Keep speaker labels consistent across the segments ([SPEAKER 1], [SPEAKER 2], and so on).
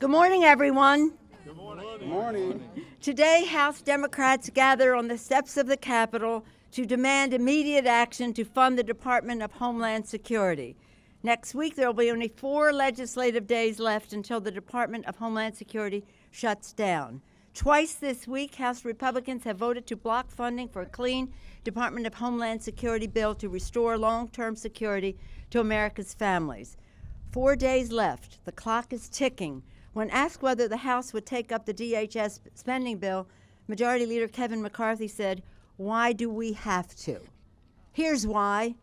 [SPEAKER 1] Good morning, everyone.
[SPEAKER 2] Good morning. Good morning.
[SPEAKER 1] Today, House Democrats gather on the steps of the Capitol to demand immediate action to fund the Department of Homeland Security. Next week, there will be only 4 legislative days left until the Department of Homeland Security shuts down. Twice this week, House Republicans have voted to block funding for a clean Department of Homeland Security bill to restore long-term security to America's families. 4 days left. The clock is ticking. When asked whether the House would take up the DHS spending bill, Majority Leader Kevin McCarthy said, "Why do we have to?" Here's why.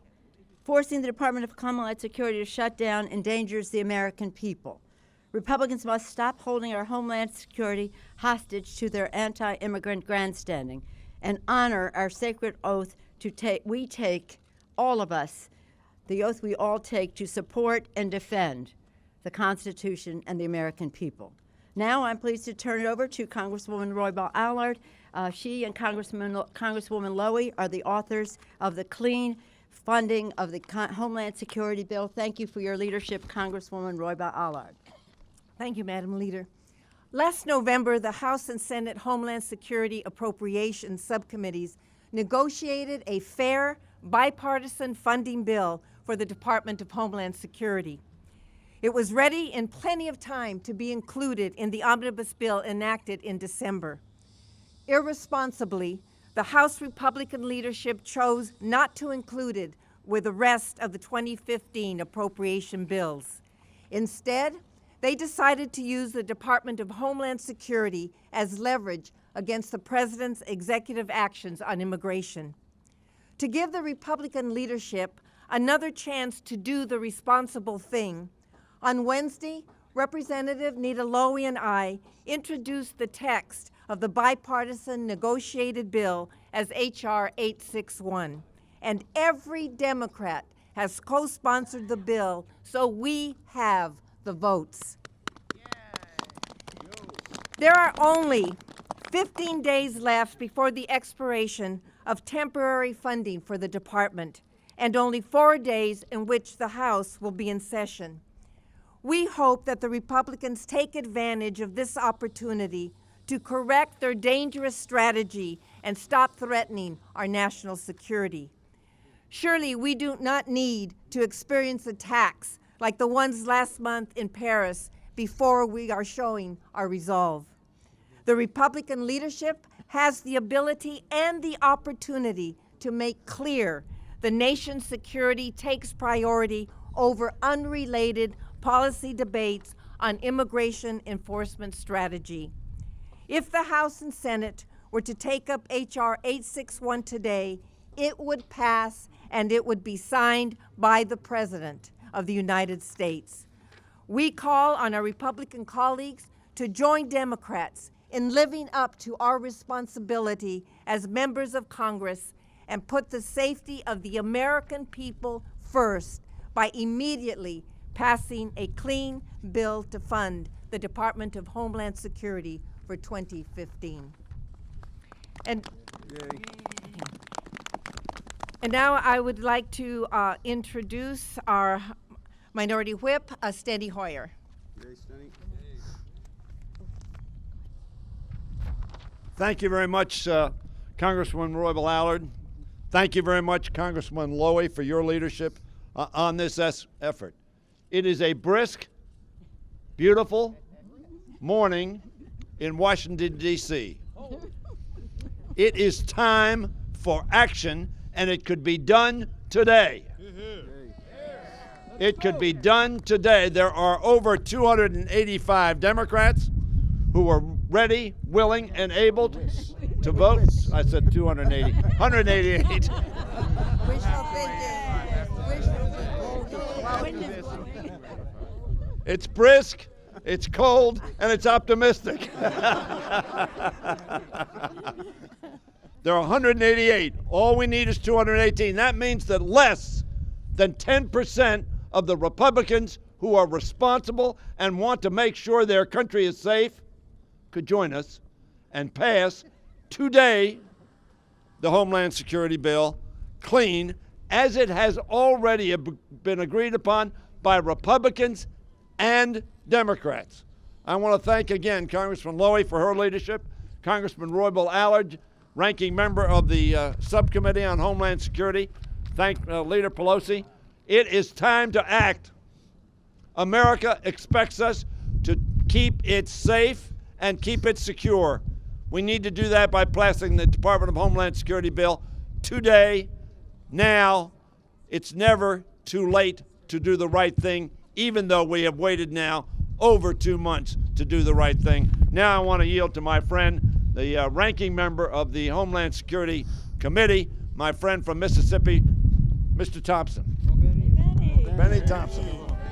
[SPEAKER 1] Forcing the Department of Homeland Security to shut down endangers the American people. Republicans must stop holding our Homeland Security hostage to their anti-immigrant grandstanding and honor our sacred oath we take, all of us, the oath we all take to support and defend the Constitution and the American people. Now I'm pleased to turn it over to Congresswoman Roybal Allard. She and Congresswoman Lowy are the authors of the clean funding of the Homeland Security bill. Thank you for your leadership, Congresswoman Roybal Allard.
[SPEAKER 3] Thank you, Madam Leader. Last November, the House and Senate Homeland Security Appropriations Subcommittees negotiated a fair, bipartisan funding bill for the Department of Homeland Security. It was ready in plenty of time to be included in the omnibus bill enacted in December. Irresponsibly, the House Republican leadership chose not to include it with the rest of the 2015 appropriation bills. Instead, they decided to use the Department of Homeland Security as leverage against the President's executive actions on immigration. To give the Republican leadership another chance to do the responsible thing, on Wednesday, Representative Nita Lowy and I introduced the text of the bipartisan negotiated bill as H.R. 861, and every Democrat has co-sponsored the bill, so we have the votes. There are only 15 days left before the expiration of temporary funding for the department, and only 4 days in which the House will be in session. We hope that the Republicans take advantage of this opportunity to correct their dangerous strategy and stop threatening our national security. Surely we do not need to experience attacks like the ones last month in Paris before we are showing our resolve. The Republican leadership has the ability and the opportunity to make clear the nation's security takes priority over unrelated policy debates on immigration enforcement strategy. If the House and Senate were to take up H.R. 861 today, it would pass and it would be signed by the President of the United States. We call on our Republican colleagues to join Democrats in living up to our responsibility as members of Congress and put the safety of the American people first by immediately passing a clean bill to fund the Department of Homeland Security for 2015. And now I would like to introduce our Minority Whip, Steny Hoyer.
[SPEAKER 2] Thank you very much, Congresswoman Roybal Allard. Thank you very much, Congressman Lowy, for your leadership on this effort. It is a brisk, beautiful morning in Washington, D.C. It is time for action, and it could be done today. It could be done today. There are over 285 Democrats who are ready, willing, and able to vote. I said 280, 188.
[SPEAKER 3] Wishful thinking.
[SPEAKER 2] It's brisk, it's cold, and it's optimistic. There are 188. All we need is 218. That means that less than 10% of the Republicans who are responsible and want to make sure their country is safe could join us and pass today the Homeland Security bill clean, as it has already been agreed upon by Republicans and Democrats. I want to thank again Congressman Lowy for her leadership, Congressman Roybal Allard, ranking member of the Subcommittee on Homeland Security. Thank Leader Pelosi. It is time to act. America expects us to keep it safe and keep it secure. We need to do that by passing the Department of Homeland Security bill today, now. It's never too late to do the right thing, even though we have waited now over 2 months to do the right thing. Now I want to yield to my friend, the ranking member of the Homeland Security Committee, my friend from Mississippi, Mr. Thompson. Benny Thompson.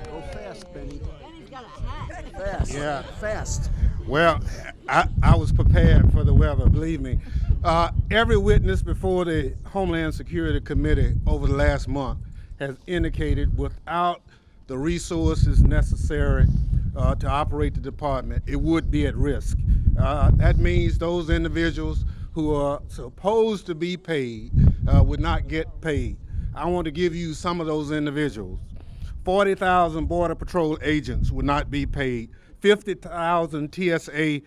[SPEAKER 4] Go fast, Benny.
[SPEAKER 1] Benny's got a hat.
[SPEAKER 4] Yeah, fast. Well, I was prepared for the weather, believe me. Every witness before the Homeland Security Committee over the last month has indicated without the resources necessary to operate the department, it would be at risk. That means those individuals who are supposed to be paid would not get paid. I want to give you some of those individuals. 40,000 Border Patrol agents would not be paid. 50,000 TSA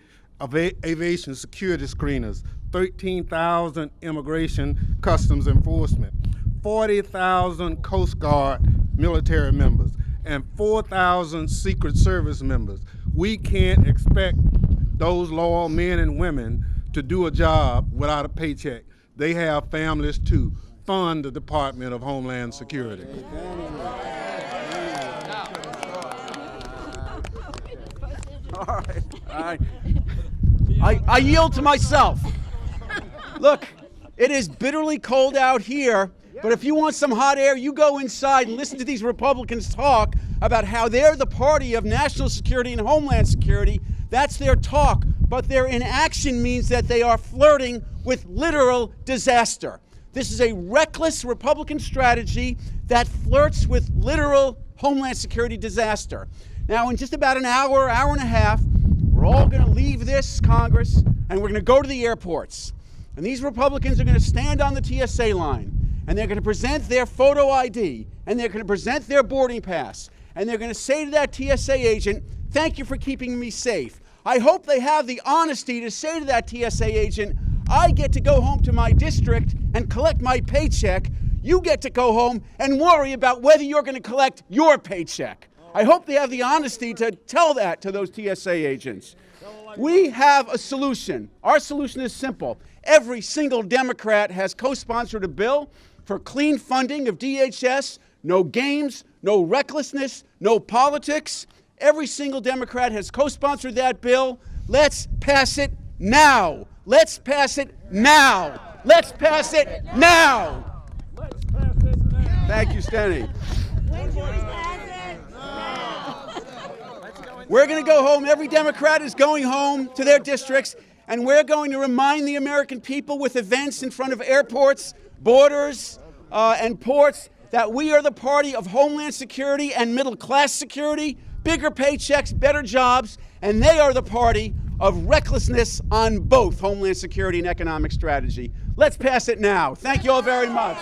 [SPEAKER 4] aviation security screeners. 13,000 immigration customs enforcement. 40,000 Coast Guard military members. And 4,000 Secret Service members. We can't expect those loyal men and women to do a job without a paycheck. They have families too. Fund the Department of Homeland Security.
[SPEAKER 5] All right. I yield to myself. Look, it is bitterly cold out here, but if you want some hot air, you go inside and listen to these Republicans talk about how they're the party of national security and homeland security. That's their talk, but their inaction means that they are flirting with literal disaster. This is a reckless Republican strategy that flirts with literal homeland security disaster. Now, in just about an hour, hour and a half, we're all going to leave this Congress and we're going to go to the airports. And these Republicans are going to stand on the TSA line and they're going to present their photo ID and they're going to present their boarding pass and they're going to say to that TSA agent, "Thank you for keeping me safe." I hope they have the honesty to say to that TSA agent, "I get to go home to my district and collect my paycheck. You get to go home and worry about whether you're going to collect your paycheck." I hope they have the honesty to tell that to those TSA agents. We have a solution. Our solution is simple. Every single Democrat has co-sponsored a bill for clean funding of DHS, no games, no recklessness, no politics. Every single Democrat has co-sponsored that bill. Let's pass it now. Let's pass it now. Let's pass it now.
[SPEAKER 2] Let's pass it now.
[SPEAKER 5] Thank you, Steny. We're going to go home. Every Democrat is going home to their districts, and we're going to remind the American people with events in front of airports, borders, and ports that we are the party of homeland security and middle-class security, bigger paychecks, better jobs, and they are the party of recklessness on both homeland security and economic strategy. Let's pass it now. Thank you all very much.